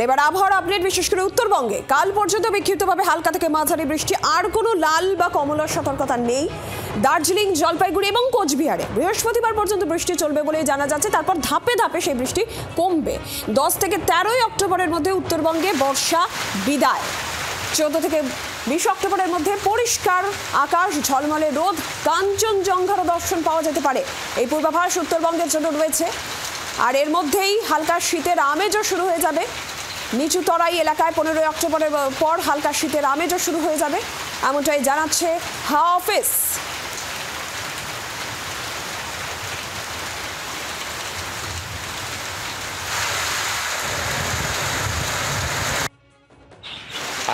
এবার আবহাওয়ার আপডেট, বিশেষ করে উত্তরবঙ্গে কাল পর্যন্ত বিক্ষিপ্তভাবে হালকা থেকে মাঝারি বৃষ্টি, আর কোনো লাল বা কমলার সতর্কতা নেই। দার্জিলিং, জলপাইগুড়ি এবং কোচবিহারে বৃহস্পতিবার পর্যন্ত বৃষ্টি চলবে বলে জানা যাচ্ছে। তারপর ধাপে ধাপে সেই বৃষ্টি কমবে। 10 থেকে 13 অক্টোবরের মধ্যে উত্তরবঙ্গে বর্ষা বিদায়। 14 থেকে 20 অক্টোবরের মধ্যে পরিষ্কার আকাশ, ঝলমলে রোদ, কাঞ্চনজঙ্ঘারও দর্শন পাওয়া যেতে পারে। এই পূর্বাভাস উত্তরবঙ্গের জন্য রয়েছে। আর এর মধ্যেই হালকা শীতের আমেজও শুরু হয়ে যাবে। নিচু তরাই এলাকায় 15 অক্টোবরের পর হালকা শীতের আমেজও শুরু হয়ে যাবে, এমনটাই জানাচ্ছে হাওয়া অফিস।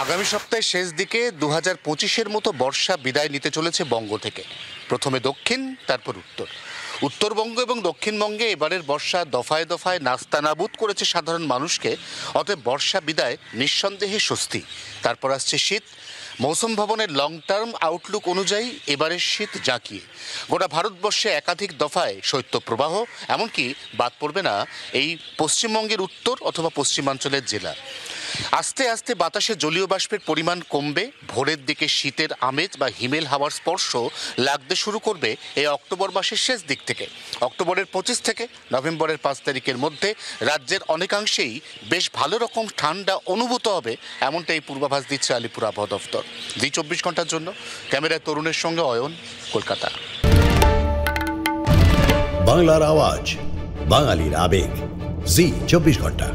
আগামী সপ্তাহের শেষ দিকে 2025-এর মতো বর্ষা বিদায় নিতে চলেছে বঙ্গ থেকে। প্রথমে দক্ষিণ, তারপর উত্তরবঙ্গ এবং দক্ষিণবঙ্গে এবারের বর্ষা দফায় দফায় নাস্তানাবুদ করেছে সাধারণ মানুষকে। অতএব বর্ষা বিদায় নিঃসন্দেহে স্বস্তি। তারপর আসছে শীত। মৌসুম ভবনের লং টার্ম আউটলুক অনুযায়ী এবারের শীত জাঁকিয়ে গোটা ভারতবর্ষে একাধিক দফায় শৈত্যপ্রবাহ, এমনকি বাদ পড়বে না এই পশ্চিমবঙ্গের উত্তর অথবা পশ্চিমাঞ্চলের জেলা। আস্তে আস্তে বাতাসে জলীয় বাষ্পের পরিমাণ কমবে। ভোরের দিকে শীতের আমেজ বা হিমেল হাওয়ার স্পর্শ লাগতে শুরু করবে এই অক্টোবর মাসের শেষ দিক থেকে। অক্টোবরের 25 থেকে নভেম্বরের 5 তারিখের মধ্যে রাজ্যের অনেকাংশেই বেশ ভালো রকম ঠান্ডা অনুভূত হবে, এমনটাই পূর্বাভাস দিচ্ছে আলিপুর আবহাওয়া দফতর। জি 24 ঘন্টার জন্য ক্যামেরায় তরুণের সঙ্গে অয়ন, কলকাতা। বাংলার আওয়াজ, বাঙালির আবেগ, জি 24 ঘন্টা।